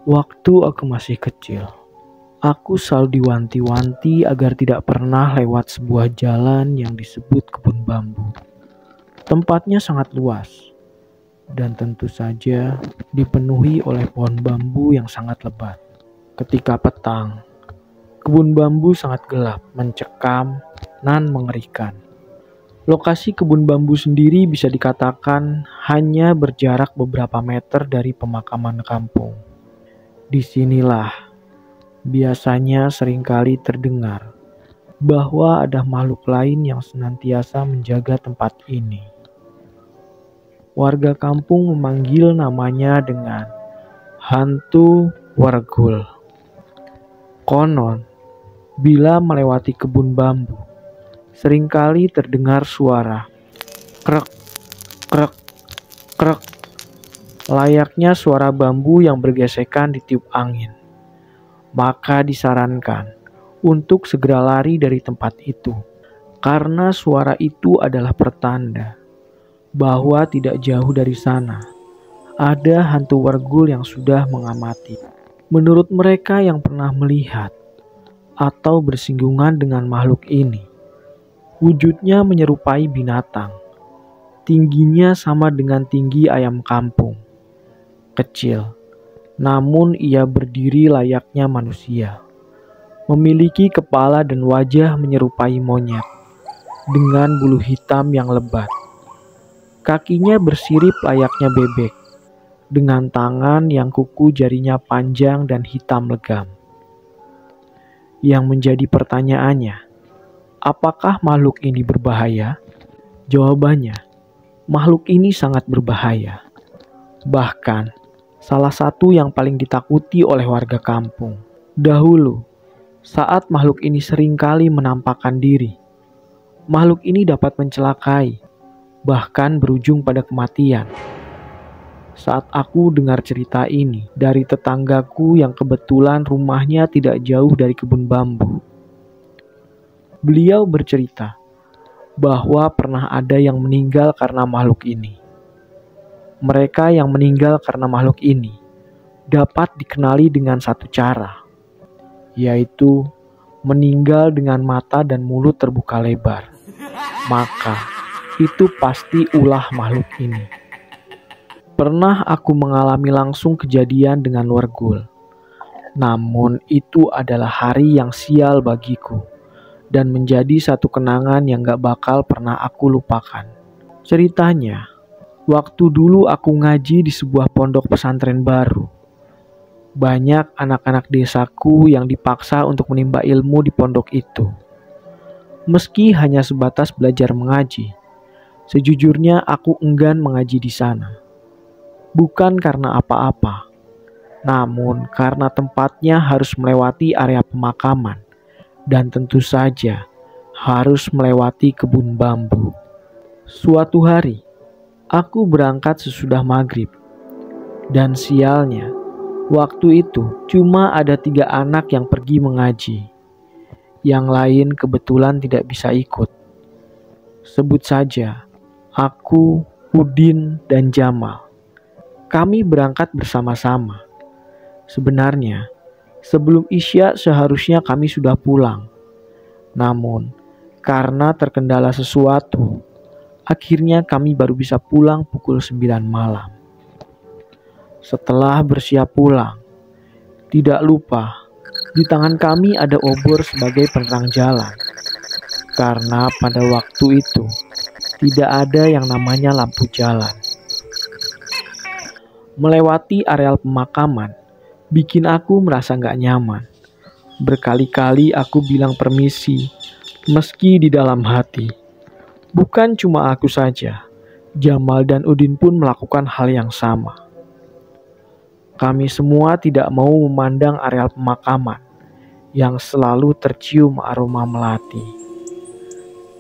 Waktu aku masih kecil, aku selalu diwanti-wanti agar tidak pernah lewat sebuah jalan yang disebut kebun bambu. Tempatnya sangat luas dan tentu saja dipenuhi oleh pohon bambu yang sangat lebat. Ketika petang, kebun bambu sangat gelap, mencekam, dan mengerikan. Lokasi kebun bambu sendiri bisa dikatakan hanya berjarak beberapa meter dari pemakaman kampung. Disinilah biasanya seringkali terdengar bahwa ada makhluk lain yang senantiasa menjaga tempat ini. Warga kampung memanggil namanya dengan hantu wargul. Konon, bila melewati kebun bambu, seringkali terdengar suara krek, krek, krek, layaknya suara bambu yang bergesekan ditiup angin. Maka disarankan untuk segera lari dari tempat itu, karena suara itu adalah pertanda bahwa tidak jauh dari sana ada hantu wargul yang sudah mengamati. Menurut mereka yang pernah melihat atau bersinggungan dengan makhluk ini, wujudnya menyerupai binatang. Tingginya sama dengan tinggi ayam kampung. Kecil, namun ia berdiri layaknya manusia. Memiliki kepala dan wajah menyerupai monyet, dengan bulu hitam yang lebat. Kakinya bersirip layaknya bebek, dengan tangan yang kuku jarinya panjang dan hitam legam. Yang menjadi pertanyaannya, apakah makhluk ini berbahaya? Jawabannya, makhluk ini sangat berbahaya. Bahkan, salah satu yang paling ditakuti oleh warga kampung. Dahulu, saat makhluk ini seringkali menampakkan diri, makhluk ini dapat mencelakai, bahkan berujung pada kematian. Saat aku dengar cerita ini dari tetanggaku yang kebetulan rumahnya tidak jauh dari kebun bambu. Beliau bercerita bahwa pernah ada yang meninggal karena makhluk ini. Mereka yang meninggal karena makhluk ini dapat dikenali dengan satu cara, yaitu meninggal dengan mata dan mulut terbuka lebar. Maka itu pasti ulah makhluk ini. Pernah aku mengalami langsung kejadian dengan wargul. Namun itu adalah hari yang sial bagiku dan menjadi satu kenangan yang gak bakal pernah aku lupakan. Ceritanya, waktu dulu aku ngaji di sebuah pondok pesantren baru. Banyak anak-anak desaku yang dipaksa untuk menimba ilmu di pondok itu. Meski hanya sebatas belajar mengaji, sejujurnya aku enggan mengaji di sana. Bukan karena apa-apa, namun karena tempatnya harus melewati area pemakaman dan tentu saja harus melewati kebun bambu. Suatu hari, aku berangkat sesudah maghrib, dan sialnya, waktu itu cuma ada 3 anak yang pergi mengaji. Yang lain kebetulan tidak bisa ikut. Sebut saja, aku, Udin, dan Jamal. Kami berangkat bersama-sama. Sebenarnya, sebelum Isya seharusnya kami sudah pulang. Namun, karena terkendala sesuatu, akhirnya kami baru bisa pulang pukul 9 malam. Setelah bersiap pulang, tidak lupa di tangan kami ada obor sebagai penerang jalan. Karena pada waktu itu tidak ada yang namanya lampu jalan. Melewati areal pemakaman bikin aku merasa gak nyaman. Berkali-kali aku bilang permisi, meski di dalam hati. Bukan cuma aku saja, Jamal dan Udin pun melakukan hal yang sama. Kami semua tidak mau memandang areal pemakaman yang selalu tercium aroma melati.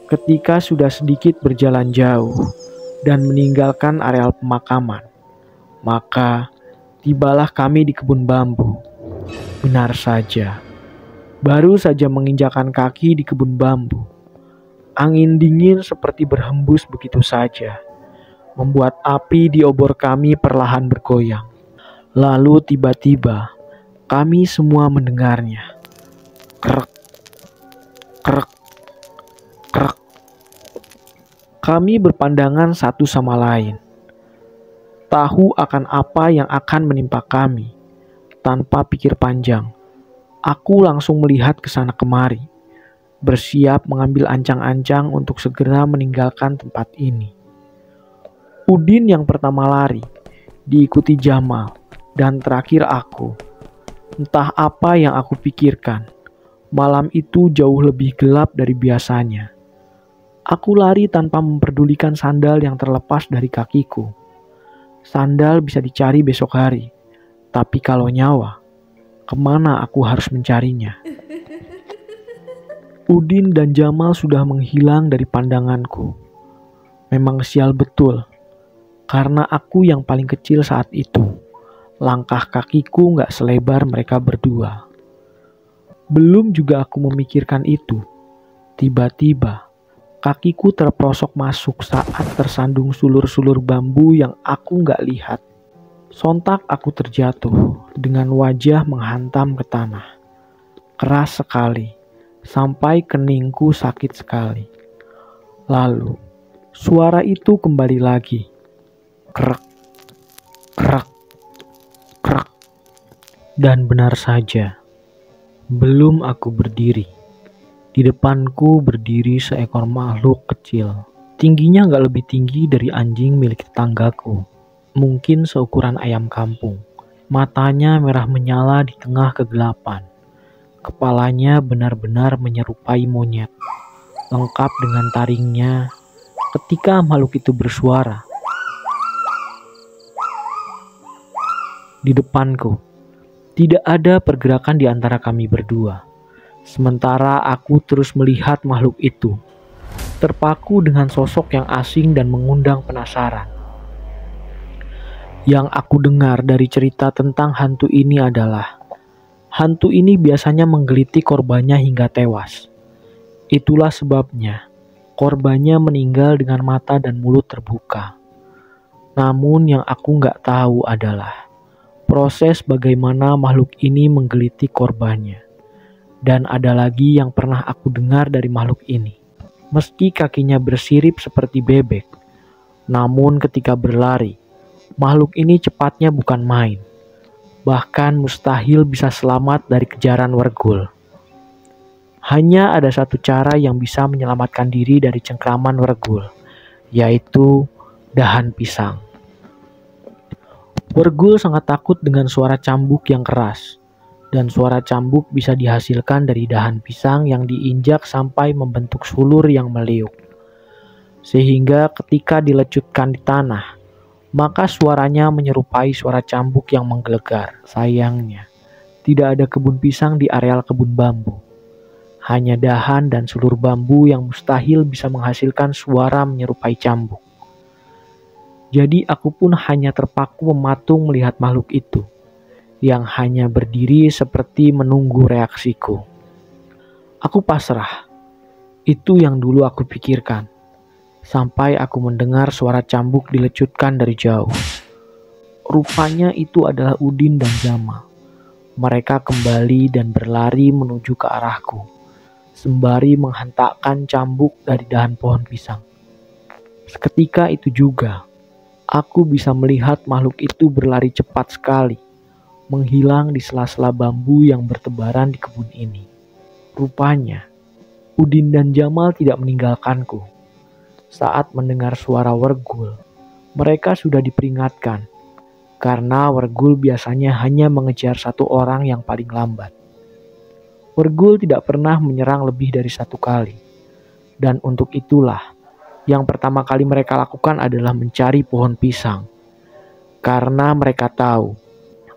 Ketika sudah sedikit berjalan jauh dan meninggalkan areal pemakaman, maka tibalah kami di kebun bambu. Benar saja, baru saja menginjakan kaki di kebun bambu, angin dingin seperti berhembus begitu saja, membuat api di obor kami perlahan bergoyang. Lalu tiba-tiba kami semua mendengarnya. Krek, krek, krek. Kami berpandangan satu sama lain. Tahu akan apa yang akan menimpa kami. Tanpa pikir panjang, aku langsung melihat ke sana kemari, bersiap mengambil ancang-ancang untuk segera meninggalkan tempat ini. Udin yang pertama lari, diikuti Jamal, dan terakhir aku. Entah apa yang aku pikirkan, malam itu jauh lebih gelap dari biasanya. Aku lari tanpa memperdulikan sandal yang terlepas dari kakiku. Sandal bisa dicari besok hari, tapi kalau nyawa, kemana aku harus mencarinya? Udin dan Jamal sudah menghilang dari pandanganku. Memang sial betul, karena aku yang paling kecil saat itu. Langkah kakiku gak selebar mereka berdua. Belum juga aku memikirkan itu. Tiba-tiba, kakiku terprosok masuk saat tersandung sulur-sulur bambu yang aku gak lihat. Sontak aku terjatuh dengan wajah menghantam ke tanah. Keras sekali, sampai keningku sakit sekali. Lalu, suara itu kembali lagi. Krek, krek, krek. Dan benar saja, belum aku berdiri, di depanku berdiri seekor makhluk kecil. Tingginya gak lebih tinggi dari anjing milik tetanggaku. Mungkin seukuran ayam kampung. Matanya merah menyala di tengah kegelapan. Kepalanya benar-benar menyerupai monyet, lengkap dengan taringnya. Ketika makhluk itu bersuara, di depanku, tidak ada pergerakan di antara kami berdua. Sementara aku terus melihat makhluk itu, terpaku dengan sosok yang asing dan mengundang penasaran. Yang aku dengar dari cerita tentang hantu ini adalah, hantu ini biasanya menggeliti korbannya hingga tewas. Itulah sebabnya korbannya meninggal dengan mata dan mulut terbuka. Namun yang aku nggak tahu adalah proses bagaimana makhluk ini menggeliti korbannya. Dan ada lagi yang pernah aku dengar dari makhluk ini. Meski kakinya bersirip seperti bebek, namun ketika berlari, makhluk ini cepatnya bukan main. Bahkan mustahil bisa selamat dari kejaran Wergul. Hanya ada satu cara yang bisa menyelamatkan diri dari cengkraman Wergul, yaitu dahan pisang. Wergul sangat takut dengan suara cambuk yang keras, dan suara cambuk bisa dihasilkan dari dahan pisang yang diinjak sampai membentuk sulur yang meliuk. Sehingga ketika dilecutkan di tanah, maka suaranya menyerupai suara cambuk yang menggelegar. Sayangnya, tidak ada kebun pisang di areal kebun bambu. Hanya dahan dan sulur bambu yang mustahil bisa menghasilkan suara menyerupai cambuk. Jadi aku pun hanya terpaku mematung melihat makhluk itu, yang hanya berdiri seperti menunggu reaksiku. Aku pasrah. Itu yang dulu aku pikirkan. Sampai aku mendengar suara cambuk dilecutkan dari jauh. Rupanya itu adalah Udin dan Jamal. Mereka kembali dan berlari menuju ke arahku, sembari menghentakkan cambuk dari dahan pohon pisang. Seketika itu juga, aku bisa melihat makhluk itu berlari cepat sekali, menghilang di sela-sela bambu yang bertebaran di kebun ini. Rupanya, Udin dan Jamal tidak meninggalkanku. Saat mendengar suara Wergul, mereka sudah diperingatkan, karena Wergul biasanya hanya mengejar satu orang yang paling lambat. Wergul tidak pernah menyerang lebih dari satu kali, dan untuk itulah, yang pertama kali mereka lakukan adalah mencari pohon pisang. Karena mereka tahu,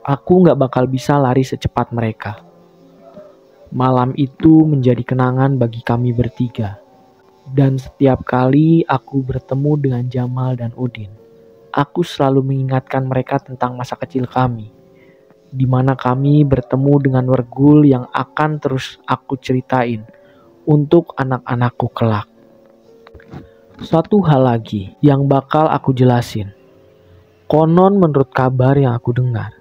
aku gak bakal bisa lari secepat mereka. Malam itu menjadi kenangan bagi kami bertiga. Dan setiap kali aku bertemu dengan Jamal dan Udin, aku selalu mengingatkan mereka tentang masa kecil kami, di mana kami bertemu dengan Wergul yang akan terus aku ceritain untuk anak-anakku kelak. Satu hal lagi yang bakal aku jelasin. Konon menurut kabar yang aku dengar,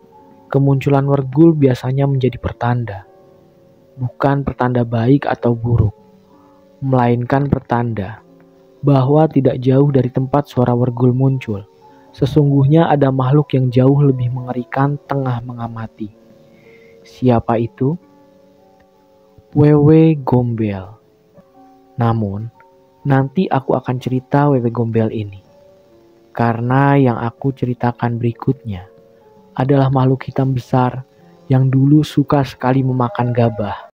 kemunculan Wergul biasanya menjadi pertanda. Bukan pertanda baik atau buruk, melainkan pertanda bahwa tidak jauh dari tempat suara Wergul muncul, sesungguhnya ada makhluk yang jauh lebih mengerikan tengah mengamati. Siapa itu? Wewe Gombel. Namun, nanti aku akan cerita Wewe Gombel ini. Karena yang aku ceritakan berikutnya adalah makhluk hitam besar yang dulu suka sekali memakan gabah.